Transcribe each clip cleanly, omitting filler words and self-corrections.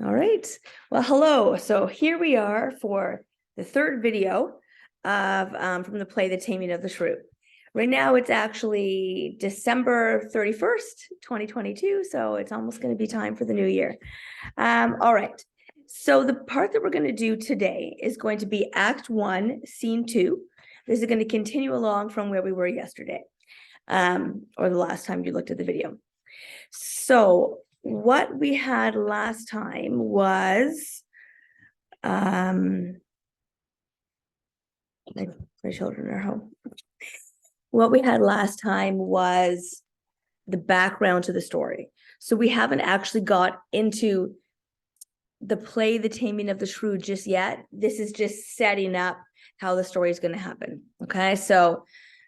All right. Well, hello. So here we are for the third video of from the play The Taming of the Shrew. Right now it's actually December 31st, 2022. So it's almost going to be time for the new year. All right. So the part that we're going to do today is going to be Act 1, Scene 2. This is going to continue along from where we were yesterday, or the last time you looked at the video. So what we had last time was my children are home. What we had last time was the background to the story. So we haven't actually got into the play The Taming of the Shrew just yet. This is just setting up how the story is going to happen. Okay, so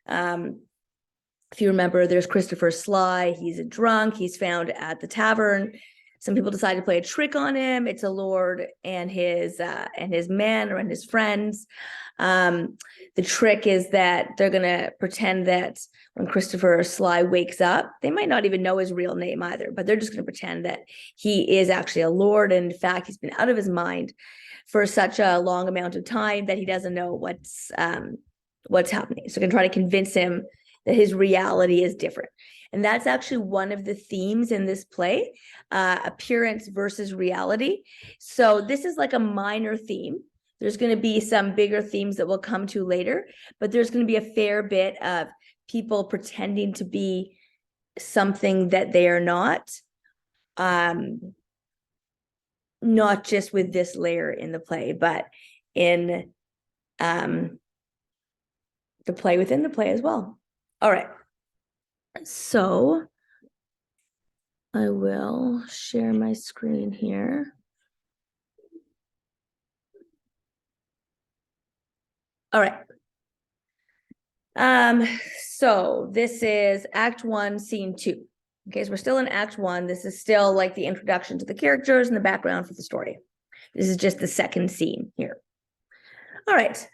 if you remember, there's Christopher Sly. He's a drunk. He's found at the tavern. Some people decide to play a trick on him. It's a lord and his men and his friends. The trick is that they're going to pretend that when Christopher Sly wakes up, they might not even know his real name either, but they're just going to pretend that he is actually a lord. And in fact, he's been out of his mind for such a long amount of time that he doesn't know what's happening. So we're going to try to convince him that his reality is different. And that's actually one of the themes in this play, appearance versus reality. So this is like a minor theme. There's going to be some bigger themes that we'll come to later, but there's going to be a fair bit of people pretending to be something that they are not just with this layer in the play, but in the play within the play as well. All right, so I will share my screen here. All right. So this is Act 1, Scene 2. Okay, so we're still in Act 1. This is still like the introduction to the characters and the background for the story. This is just the second scene here. All right.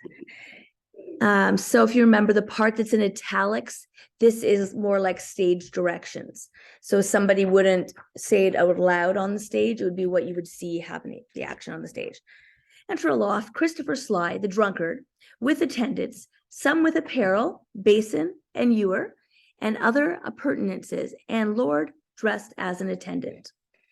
So if you remember the part that's in italics, this is more like stage directions. So somebody wouldn't say it out loud on the stage. It would be what you would see happening, the action on the stage. Enter aloft Christopher Sly, the drunkard, with attendants, some with apparel, basin, and ewer, and other appurtenances, and Lord dressed as an attendant.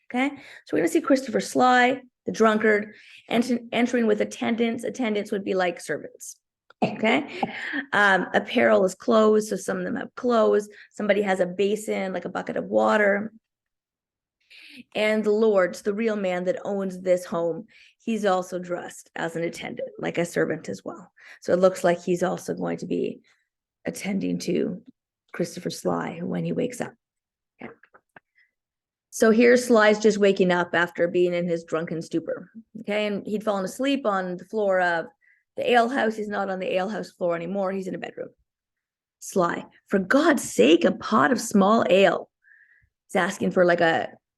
Okay, so we're going to see Christopher Sly, the drunkard, entering with attendants. Attendants would be like servants. Okay, apparel is clothes, so some of them have clothes. Somebody has a basin, like a bucket of water. And the Lord, the real man that owns this home, he's also dressed as an attendant, like a servant as well. So it looks like he's also going to be attending to Christopher Sly when he wakes up. Okay. So here's Sly's just waking up after being in his drunken stupor. Okay, and he'd fallen asleep on the floor of the alehouse. He's not on the alehouse floor anymore. He's in a bedroom. Sly, for God's sake, a pot of small ale. He's asking for like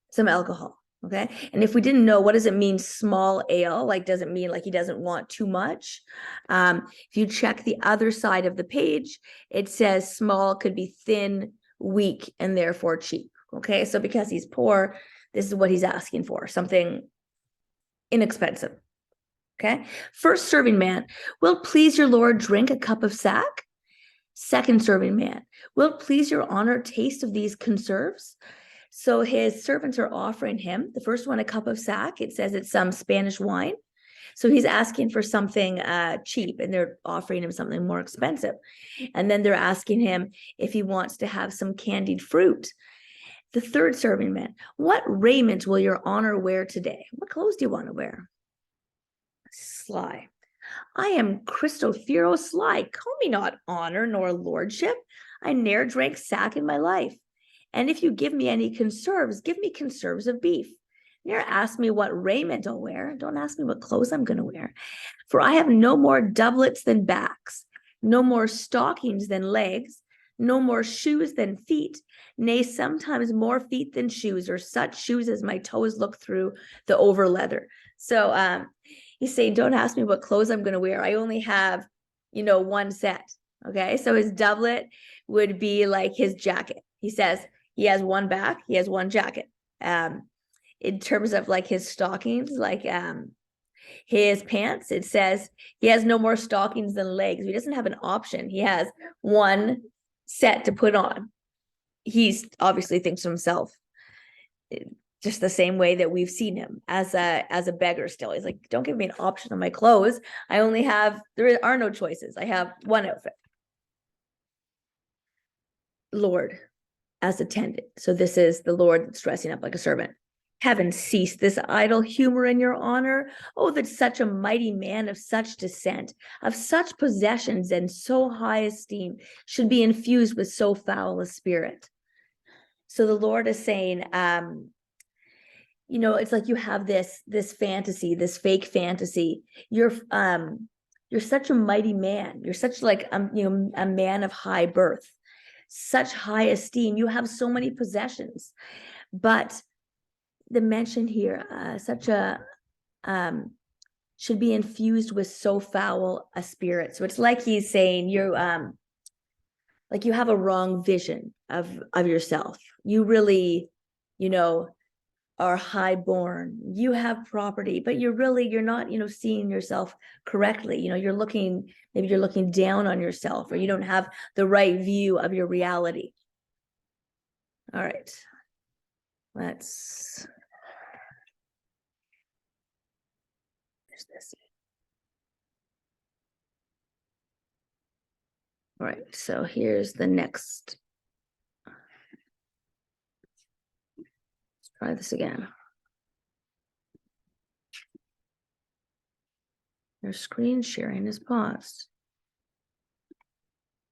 some alcohol. Okay, and if we didn't know, what does it mean, small ale? Like, does it mean like he doesn't want too much? If you check the other side of the page, it says small could be thin, weak, and therefore cheap. Okay, so because he's poor, this is what he's asking for, something inexpensive. Okay, first serving man, will it please your lord drink a cup of sack? Second serving man, will it please your honor taste of these conserves? So his servants are offering him, the first one, a cup of sack. It says it's some Spanish wine. So he's asking for something cheap, and they're offering him something more expensive. And then they're asking him if he wants to have some candied fruit. The third serving man, what raiment will your honor wear today? What clothes do you want to wear? Sly, I am Christophero Sly. Call me not honor nor lordship. I ne'er drank sack in my life. And if you give me any conserves, give me conserves of beef. Ne'er ask me what raiment I'll wear. Don't ask me what clothes I'm going to wear. For I have no more doublets than backs, no more stockings than legs, no more shoes than feet, nay, sometimes more feet than shoes, or such shoes as my toes look through the over leather. So he's saying, don't ask me what clothes I'm going to wear. I only have, one set. Okay, so his doublet would be like his jacket. He says he has one back, he has one jacket. in terms of like his stockings, like his pants, it says he has no more stockings than legs. He doesn't have an option. He has one set to put on. He's obviously thinks to himself, just the same way that we've seen him as a beggar still. He's like, don't give me an option on my clothes. There are no choices. I have one outfit. Lord, as attendant. So this is the Lord that's dressing up like a servant. Heaven cease this idle humor in your honor. Oh, that such a mighty man of such descent, of such possessions and so high esteem, should be infused with so foul a spirit. So the Lord is saying, it's like you have this fantasy, this fake fantasy. You're such a mighty man. You're such like a man of high birth, such high esteem. You have so many possessions, but the mention here, should be infused with so foul a spirit. So it's like he's saying you have a wrong vision of yourself. You really, are highborn. You have property, but you're not, seeing yourself correctly. You're looking down on yourself, or you don't have the right view of your reality. All right. There's this. All right, so here's the next. Let's try this again. Your screen sharing is paused.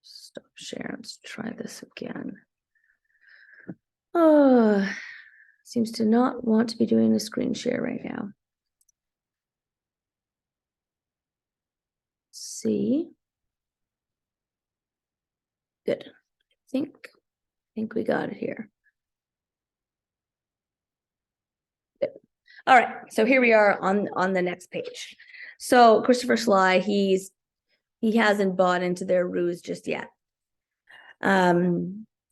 Stop sharing. Let's try this again. Oh, seems to not want to be doing a screen share right now. See. Good. I think we got it here. Good. All right. So here we are on the next page. So Christopher Sly, he hasn't bought into their ruse just yet.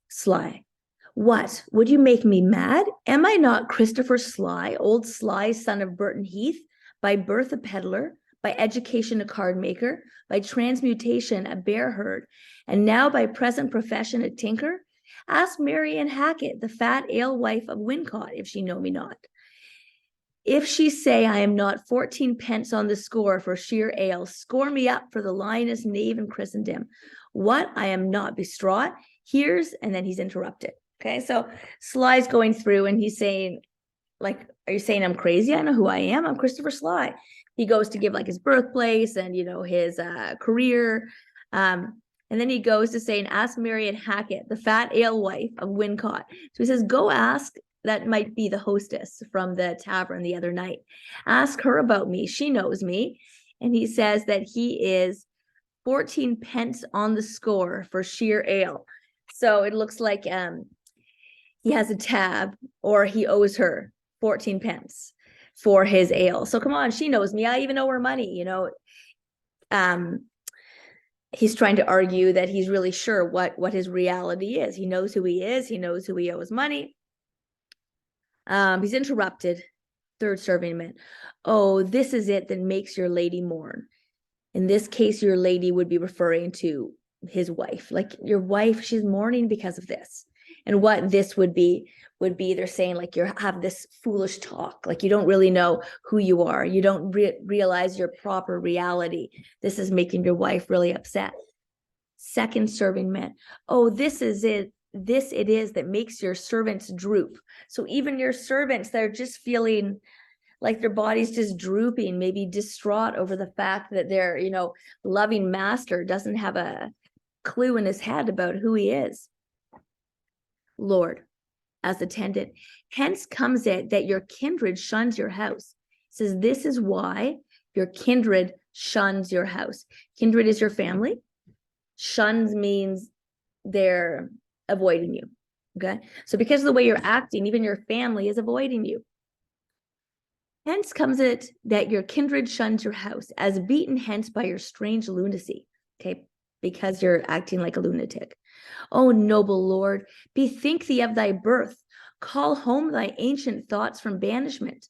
Sly. What? Would you make me mad? Am I not Christopher Sly, old Sly, son of Burton Heath, by birth a peddler, by education a card maker, by transmutation a bear herd, and now by present profession a tinker? Ask Marian Hackett, the fat alewife of Wincott, if she know me not. If she say I am not 14 pence on the score for sheer ale, score me up for the lyingest knave in Christendom. What? I am not bestraught. Here's, and then he's interrupted. Okay, so Sly's going through and he's saying, like, are you saying I'm crazy? I know who I am. I'm Christopher Sly. He goes to give like his birthplace and, his career. And then he goes to say, and ask Marian Hackett, the fat alewife of Wincott. So he says, go ask, that might be the hostess from the tavern the other night. Ask her about me. She knows me. And he says that he is 14 pence on the score for sheer ale. So it looks like he has a tab, or he owes her 14 pence for his ale. So come on, she knows me. I even owe her money, He's trying to argue that he's really sure what his reality is. He knows who he is. He knows who he owes money. He's interrupted. Third serving man. Oh, this is it that makes your lady mourn. In this case, your lady would be referring to his wife. Like, your wife, she's mourning because of this. And what this would be they're saying, like, you have this foolish talk, like you don't really know who you are. You don't realize your proper reality. This is making your wife really upset. Second serving man. Oh, this is it. This it is that makes your servants droop. So even your servants, they're just feeling like their body's just drooping, maybe distraught over the fact that their, loving master doesn't have a clue in his head about who he is. Lord, as attendant, hence comes it that your kindred shuns your house. It says, this is why your kindred shuns your house. Kindred is your family. Shuns means they're avoiding you. Okay. So because of the way you're acting, even your family is avoiding you. Hence comes it that your kindred shuns your house, as beaten hence by your strange lunacy. Okay. Because you're acting like a lunatic. Oh, noble Lord, bethink thee of thy birth. Call home thy ancient thoughts from banishment.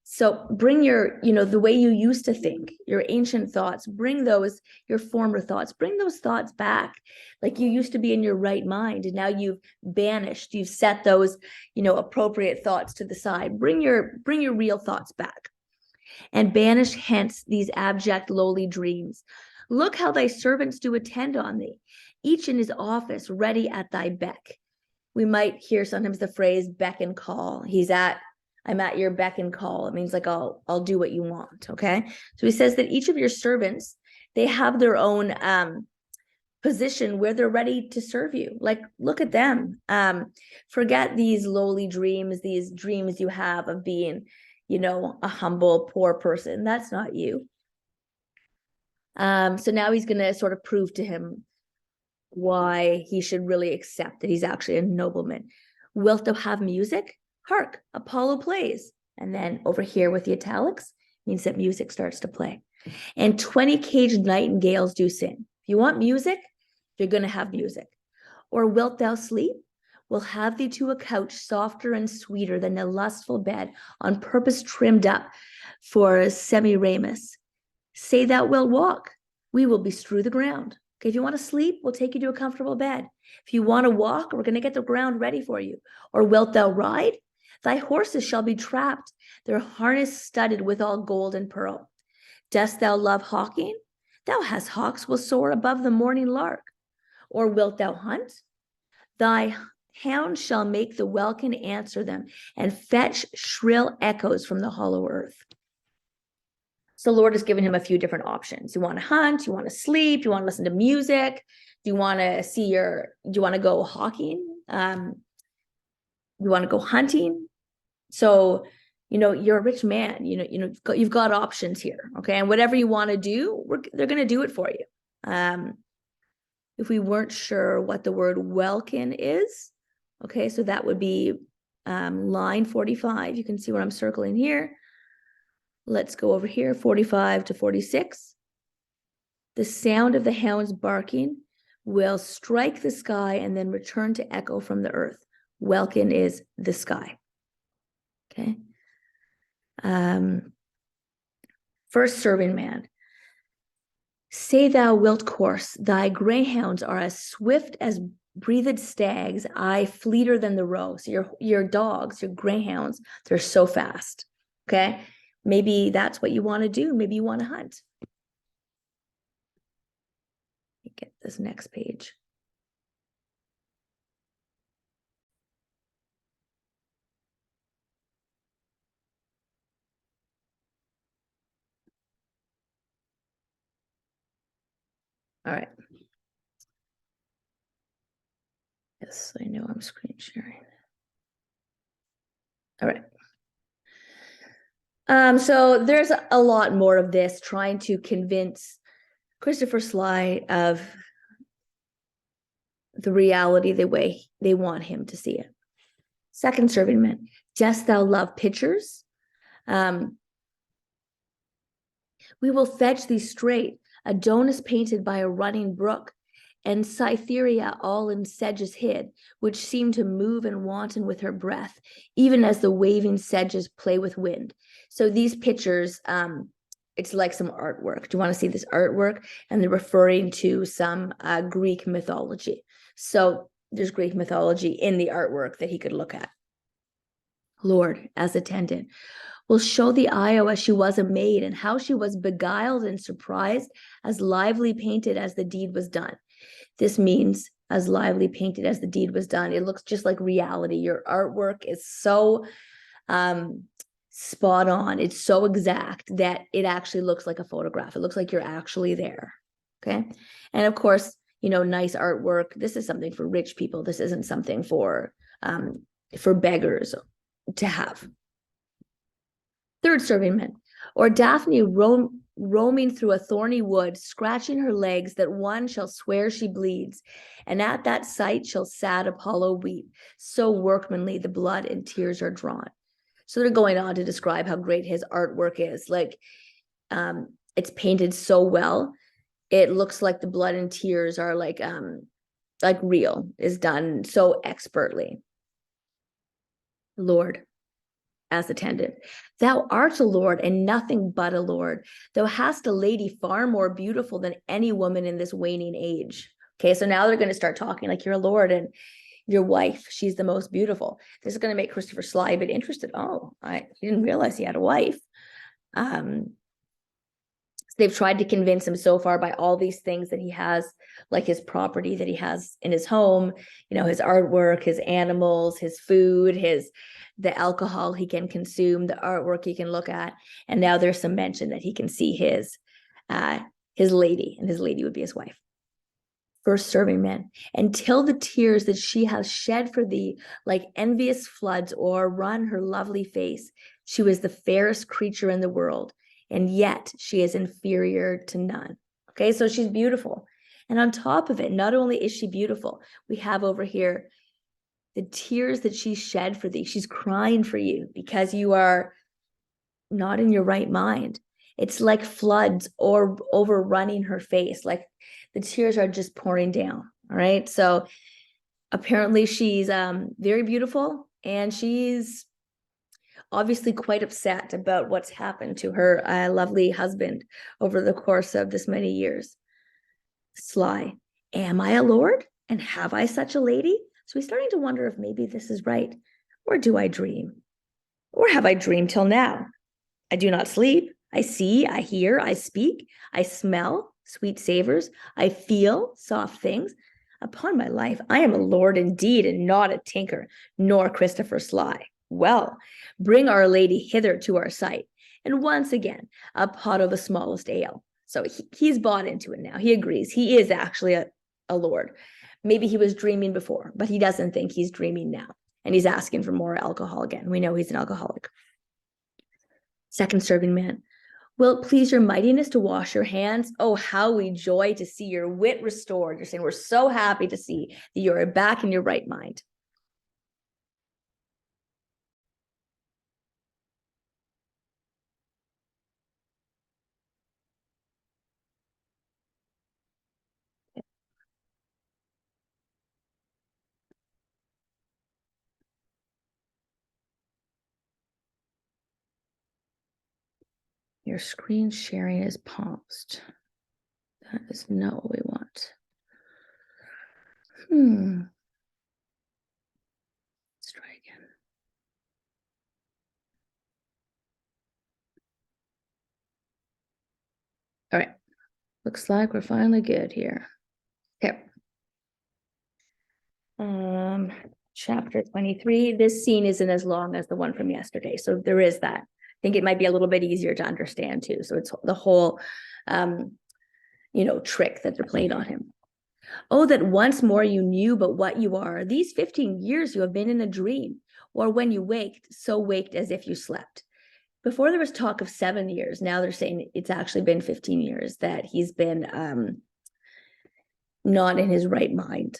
So bring your, the way you used to think, your ancient thoughts, bring those, your former thoughts, bring those thoughts back. Like you used to be in your right mind, and now you've banished, you've set those, appropriate thoughts to the side. Bring your real thoughts back, and banish hence these abject, lowly dreams. Look how thy servants do attend on thee, each in his office, ready at thy beck. We might hear sometimes the phrase beck and call. I'm at your beck and call. It means like I'll do what you want. Okay. So he says that each of your servants, they have their own position where they're ready to serve you. Like, look at them. Forget these lowly dreams, these dreams you have of being, a humble, poor person. That's not you. So now he's going to sort of prove to him why he should really accept that he's actually a nobleman. Wilt thou have music? Hark, Apollo plays. And then over here with the italics means that music starts to play. And 20 caged nightingales do sing. If you want music, you're going to have music. Or wilt thou sleep? We'll have thee to a couch softer and sweeter than a lustful bed, on purpose trimmed up for Semiramis. Say thou wilt walk, we will bestrew the ground. Okay, if you want to sleep, we'll take you to a comfortable bed. If you want to walk, we're going to get the ground ready for you. Or wilt thou ride? Thy horses shall be trapped, their harness studded with all gold and pearl. Dost thou love hawking? Thou hast hawks will soar above the morning lark. Or wilt thou hunt? Thy hounds shall make the welkin answer them, and fetch shrill echoes from the hollow earth. So the Lord has given him a few different options. You want to hunt, you want to sleep, you want to listen to music, do you want to go hawking? You want to go hunting? So, you're a rich man, you've got options here. Okay. And whatever you want to do, they're going to do it for you. If we weren't sure what the word welkin is, okay, so that would be line 45. You can see where I'm circling here. Let's go over here, 45 to 46. The sound of the hounds barking will strike the sky and then return to echo from the earth. Welkin is the sky. Okay. First serving man. Say thou wilt course, thy greyhounds are as swift as breathed stags, aye, fleeter than the roe. So your dogs, your greyhounds, they're so fast. Okay. Maybe that's what you want to do. Maybe you want to hunt. Let me get this next page. All right. Yes, I know I'm screen sharing. All right. So there's a lot more of this, trying to convince Christopher Sly of the reality the way they want him to see it. Second serving man, dost thou love pictures? We will fetch thee straight, Adonis painted by a running brook, and Cytherea all in sedges hid, which seemed to move and wanton with her breath, even as the waving sedges play with wind. So these pictures, it's like some artwork. Do you want to see this artwork? And they're referring to some Greek mythology. So there's Greek mythology in the artwork that he could look at. Lord, as attendant, will show the Io as she was a maid, and how she was beguiled and surprised, as lively painted as the deed was done. This means as lively painted as the deed was done. It looks just like reality. Your artwork is so spot on. It's so exact that it actually looks like a photograph. It looks like you're actually there. Okay. And of course, nice artwork. This is something for rich people. This isn't something for beggars to have. Third serving man, or Daphne roaming through a thorny wood, scratching her legs, that one shall swear she bleeds, and at that sight shall sad Apollo weep. So workmanly the blood and tears are drawn. So they're going on to describe how great his artwork is. Like, it's painted so well. It looks like the blood and tears are like real, is done so expertly. Lord, as attendant. Thou art a lord and nothing but a lord. Thou hast a lady far more beautiful than any woman in this waning age. Okay, so now they're going to start talking like you're a lord and your wife, she's the most beautiful. This is going to make Christopher Sly a bit interested. Oh, I didn't realize he had a wife. They've tried to convince him so far by all these things that he has, like his property that he has in his home, his artwork, his animals, his food, the alcohol he can consume, the artwork he can look at. And now there's some mention that he can see his lady, and his lady would be his wife. First serving man, until the tears that she has shed for thee, like envious floods, o'errun her lovely face. She was the fairest creature in the world, and yet she is inferior to none. Okay, so she's beautiful. And on top of it, not only is she beautiful, we have over here the tears that she shed for thee. She's crying for you because you are not in your right mind. It's like floods or overrunning her face. Like the tears are just pouring down. All right. So apparently she's very beautiful, and she's obviously quite upset about what's happened to her lovely husband over the course of this many years. Sly, am I a lord? And have I such a lady? So he's starting to wonder if maybe this is right. Or do I dream? Or have I dreamed till now? I do not sleep. I see, I hear, I speak, I smell sweet savors, I feel soft things. Upon my life, I am a lord indeed, and not a tinker, nor Christopher Sly. Well, bring our lady hither to our sight, and once again, a pot of the smallest ale. So he's bought into it now. He agrees. He is actually a lord. Maybe he was dreaming before, but he doesn't think he's dreaming now. And he's asking for more alcohol again. We know he's an alcoholic. Second serving man, will it please your mightiness to wash your hands? Oh, how we joy to see your wit restored. You're saying we're so happy to see that you're back in your right mind. Your screen sharing is paused. That is not what we want. Let's try again. All right. Looks like we're finally good here. Okay. Chapter 23. This scene isn't as long as the one from yesterday, so there is that. I think it might be a little bit easier to understand too. So it's the whole, trick that they're playing on him. Oh, that once more you knew but what you are. These 15 years you have been in a dream, or when you waked, so waked as if you slept. Before there was talk of 7 years. Now they're saying it's actually been 15 years that he's been not in his right mind.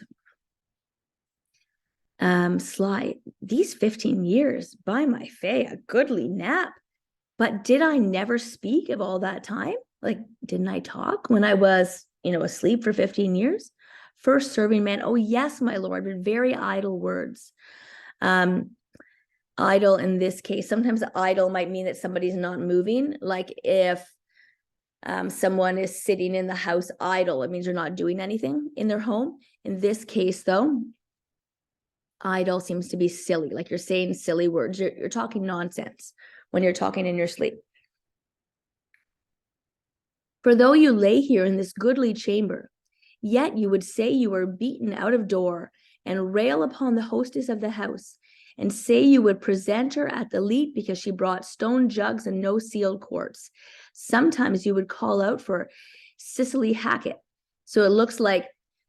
Sly, these 15 years, by my fay, a goodly nap. But did I never speak of all that time? Like, didn't I talk when I was, asleep for 15 years? First serving man, oh yes, my lord, but very idle words. Idle in this case, sometimes idle might mean that somebody's not moving. Like if someone is sitting in the house idle, it means they're not doing anything in their home. In this case, though, idle seems to be silly, like you're saying silly words. You're talking nonsense when you're talking in your sleep. For though you lay here in this goodly chamber, yet you would say you were beaten out of door, and rail upon the hostess of the house, and say you would present her at the leet because she brought stone jugs and no sealed quarts. Sometimes you would call out for Cicely Hackett. So it looks like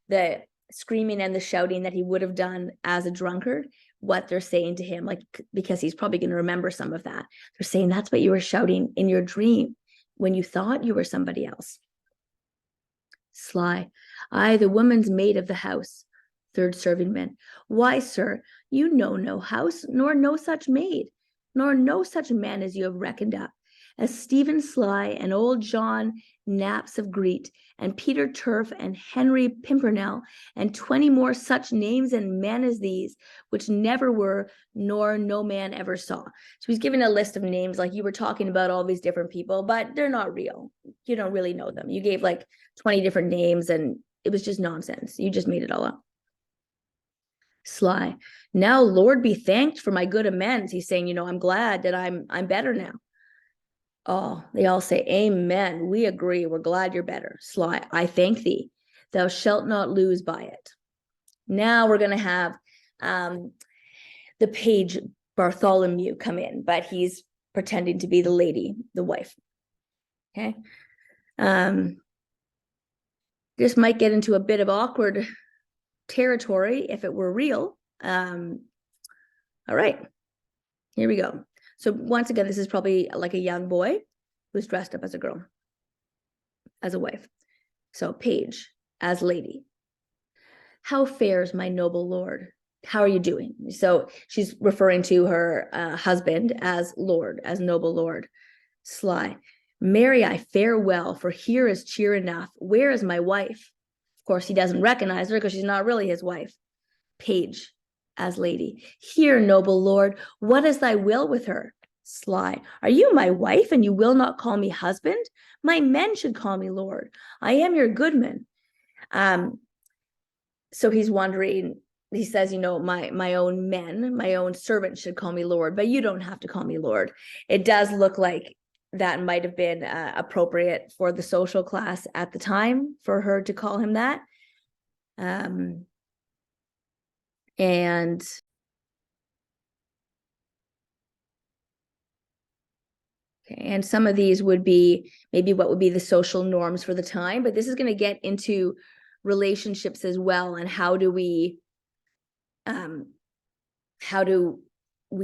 the screaming and the shouting that he would have done as a drunkard, what they're saying to him, like, because he's probably going to remember some of that. They're saying that's what you were shouting in your dream when you thought you were somebody else. Sly, I, the woman's maid of the house. Third serving man, why, sir, you know no house, nor no such maid, nor no such man as you have reckoned up, as Stephen Sly and old John Naps of Greet, and Peter Turf and Henry Pimpernel, and 20 more such names and men as these, which never were, nor no man ever saw. So he's given a list of names, like you were talking about all these different people, but they're not real. You don't really know them. You gave like 20 different names and it was just nonsense. You just made it all up. Sly. Now, Lord be thanked for my good amends. He's saying, I'm glad that I'm better now. Oh, they all say, amen. We agree. We're glad you're better. Sly, I thank thee. Thou shalt not lose by it. Now we're going to have the page Bartholomew come in, but he's pretending to be the lady, the wife. Okay. This might get into a bit of awkward territory if it were real. All right, here we go. So once again, this is probably like a young boy who's dressed up as a girl, as a wife. So page as lady. How fares my noble lord? How are you doing? So she's referring to her husband as lord, as noble lord. Sly. Marry, I fare well, for here is cheer enough. Where is my wife? Of course, he doesn't recognize her because she's not really his wife. Page as lady. Here, noble lord, what is thy will with her? Sly. Are you my wife, and you will not call me husband? My men should call me lord. I am your goodman. So he's wondering, he says, my own men, my own servants should call me lord, but you don't have to call me lord. It does look like that might have been appropriate for the social class at the time for her to call him that. And some of these would be maybe what would be the social norms for the time, but this is going to get into relationships as well, and how do we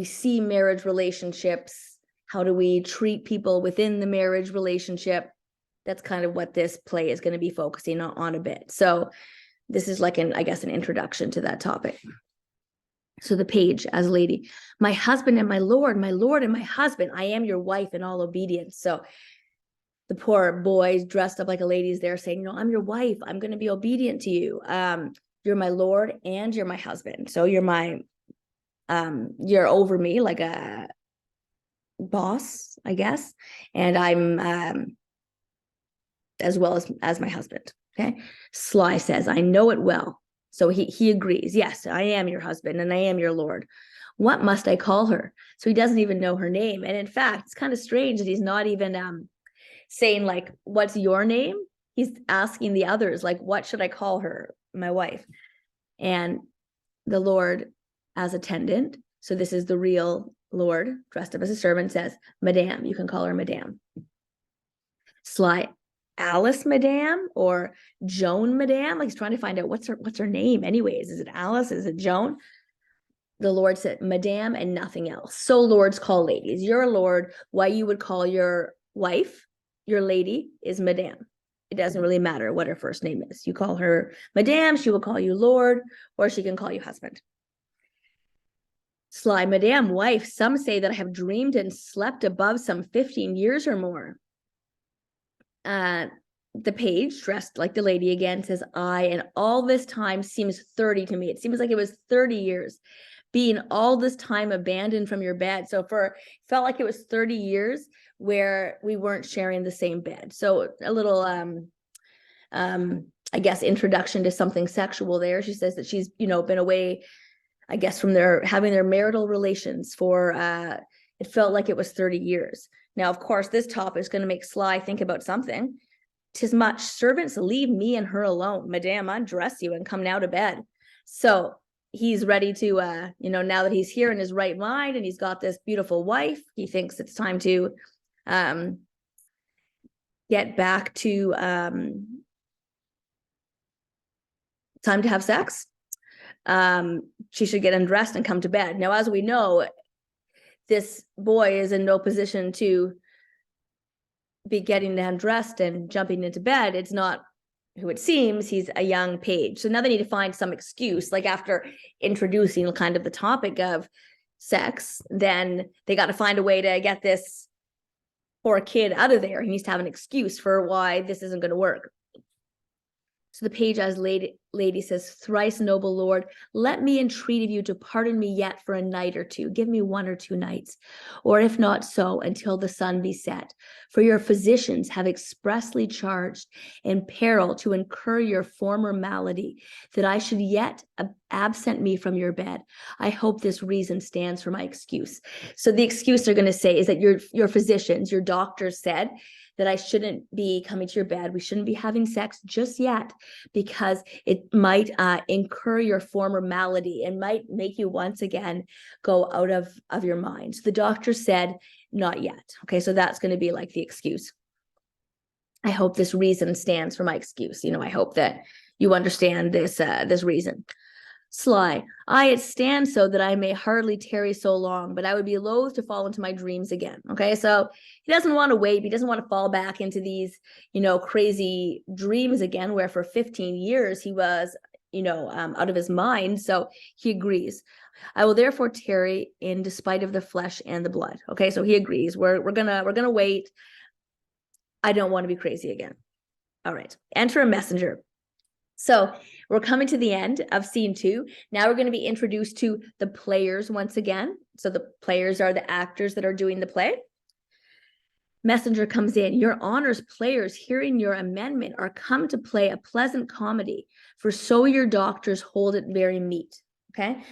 see marriage relationships? How do we treat people within the marriage relationship? That's kind of what this play is going to be focusing on a bit. So this is like an introduction to that topic. So the page as lady, my husband and my lord and my husband, I am your wife in all obedience. So the poor boys dressed up like a lady is there saying, I'm your wife. I'm going to be obedient to you. You're my lord and you're my husband. So you're you're over me like a boss, I guess. And I'm as well as my husband. Okay. Sly says, I know it well. So he agrees. Yes, I am your husband and I am your lord. What must I call her? So he doesn't even know her name. And in fact, it's kind of strange that he's not even saying like, what's your name? He's asking the others, like, what should I call her? My wife. And the Lord as attendant. So this is the real Lord dressed up as a servant, says, Madame, you can call her Madame. Sly, Alice Madame or Joan Madame? Like he's trying to find out what's her name anyways. Is it Alice? Is it Joan? The Lord said, Madame and nothing else. So lords call ladies. Your Lord, why you would call your wife, your lady, is Madame. It doesn't really matter what her first name is. You call her Madame, she will call you Lord, or she can call you husband. Sly, Madame, wife, some say that I have dreamed and slept above some 15 years or more. The page, dressed like the lady again, says, and all this time seems 30 to me. It seems like it was 30 years. Being all this time abandoned from your bed. So felt like it was 30 years where we weren't sharing the same bed. So a little, I guess, introduction to something sexual there. She says that she's, been away, I guess, from having their marital relations for, it felt like it was 30 years. Now, of course, this topic is going to make Sly think about something. 'Tis much, servants, leave me and her alone. Madame, undress you and come now to bed. So he's ready to, now that he's here in his right mind and he's got this beautiful wife, he thinks it's time to get back to time to have sex. She should get undressed and come to bed. Now, as we know, this boy is in no position to be getting undressed and jumping into bed. It's not who it seems. He's a young page. So now they need to find some excuse, like after introducing kind of the topic of sex, then they got to find a way to get this poor kid out of there. He needs to have an excuse for why this isn't going to work. So the page as lady says, thrice noble lord, let me entreat of you to pardon me yet for a night or two. Give me 1 or 2 nights, or if not so, until the sun be set. For your physicians have expressly charged in peril to incur your former malady, that I should yet absent me from your bed. I hope this reason stands for my excuse. So the excuse they're going to say is that your physicians, your doctors said that I shouldn't be coming to your bed. We shouldn't be having sex just yet, because it might incur your former malady and might make you once again go out of your mind. So the doctor said, not yet. Okay, so that's going to be like the excuse. I hope this reason stands for my excuse. I hope that you understand this reason. Sly, it stands so that I may hardly tarry so long, but I would be loath to fall into my dreams again. Okay, so he doesn't want to wait. He doesn't want to fall back into these, crazy dreams again, where for 15 years he was, out of his mind. So he agrees. I will therefore tarry in despite of the flesh and the blood. Okay, so he agrees. We're gonna wait. I don't want to be crazy again. All right, enter a messenger. So we're coming to the end of scene 2. Now we're going to be introduced to the players once again. So the players are the actors that are doing the play. Messenger comes in. Your honors players, hearing your amendment, are come to play a pleasant comedy, for so your doctors hold it very meet. Okay,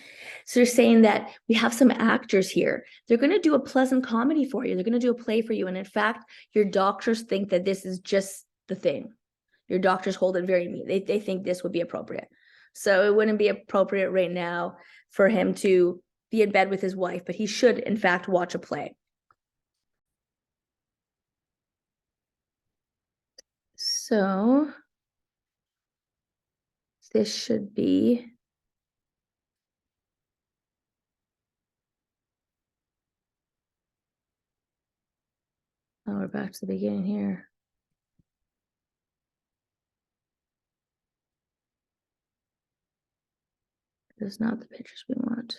so they're saying that we have some actors here. They're going to do a pleasant comedy for you. They're going to do a play for you. And in fact, your doctors think that this is just the thing. Your doctors hold it very meet. They think this would be appropriate. So it wouldn't be appropriate right now for him to be in bed with his wife, but he should, in fact, watch a play. So this should be we're back to the beginning here. It's not the pictures we want.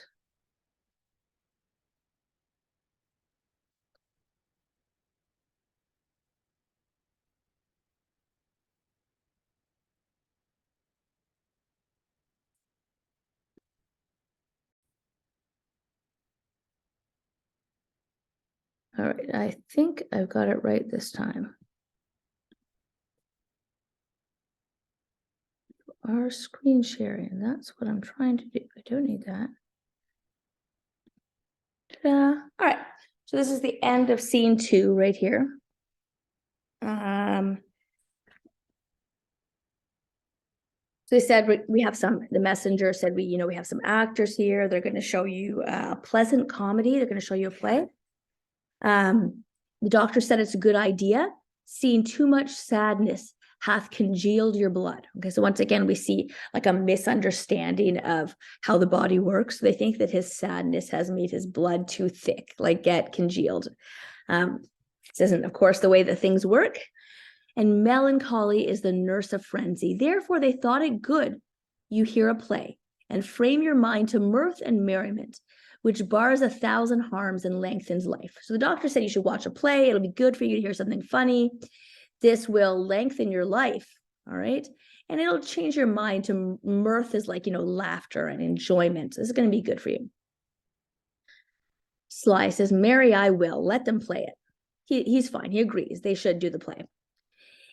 All right, I think I've got it right this time. Our screen sharing, that's what I'm trying to do. I don't need that. Ta-da. All right, so this is the end of scene 2 right here. So they said we have the messenger said we have some actors here. They're going to show you a pleasant comedy. They're going to show you a play. The doctor said it's a good idea. Seeing too much sadness hath congealed your blood. Okay, so once again, we see like a misunderstanding of how the body works. They think that his sadness has made his blood too thick, like get congealed. This isn't, of course, the way that things work. And melancholy is the nurse of frenzy. Therefore, they thought it good you hear a play and frame your mind to mirth and merriment, which bars 1,000 harms and lengthens life. So the doctor said you should watch a play. It'll be good for you to hear something funny. This will lengthen your life, all right? And it'll change your mind to mirth is like, laughter and enjoyment. This is going to be good for you. Sly says, Mary, I will. Let them play it. He's fine. He agrees. They should do the play.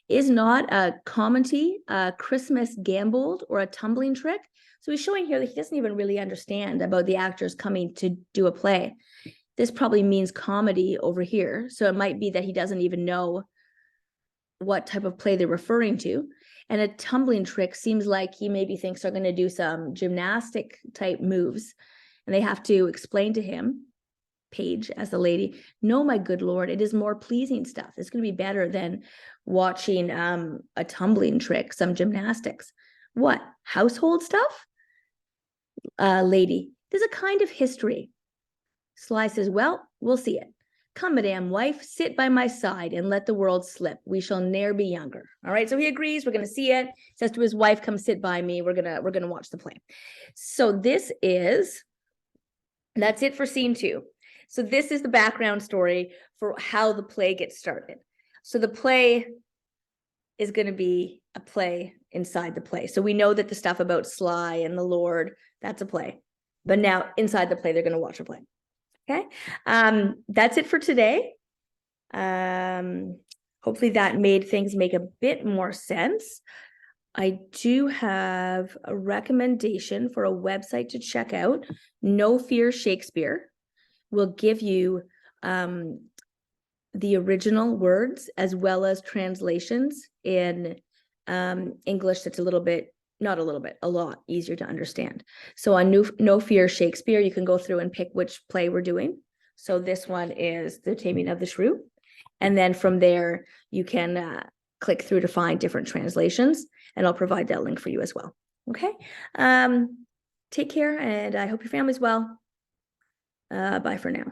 Is not a comedy, a Christmas gamboled, or a tumbling trick? So he's showing here that he doesn't even really understand about the actors coming to do a play. This probably means comedy over here. So it might be that he doesn't even know what type of play they're referring to. And a tumbling trick seems like he maybe thinks they're going to do some gymnastic type moves. And they have to explain to him, Page, as the lady, no, my good lord, it is more pleasing stuff. It's going to be better than watching a tumbling trick, some gymnastics. What, household stuff? Lady, there's a kind of history. Sly says, well, we'll see it. Come, madame wife, sit by my side and let the world slip. We shall ne'er be younger. All right, so he agrees. We're going to see it. Says to his wife, come sit by me. We're gonna watch the play. So that's it for scene 2. So this is the background story for how the play gets started. So the play is going to be a play inside the play. So we know that the stuff about Sly and the Lord, that's a play. But now inside the play, they're going to watch a play. Okay. That's it for today. Hopefully that made things make a bit more sense. I do have a recommendation for a website to check out. No Fear Shakespeare will give you the original words as well as translations in English that's a lot easier to understand. So on No Fear Shakespeare, you can go through and pick which play we're doing. So this one is The Taming of the Shrew. And then from there, you can click through to find different translations, and I'll provide that link for you as well. Okay. Take care, and I hope your family's well. Bye for now.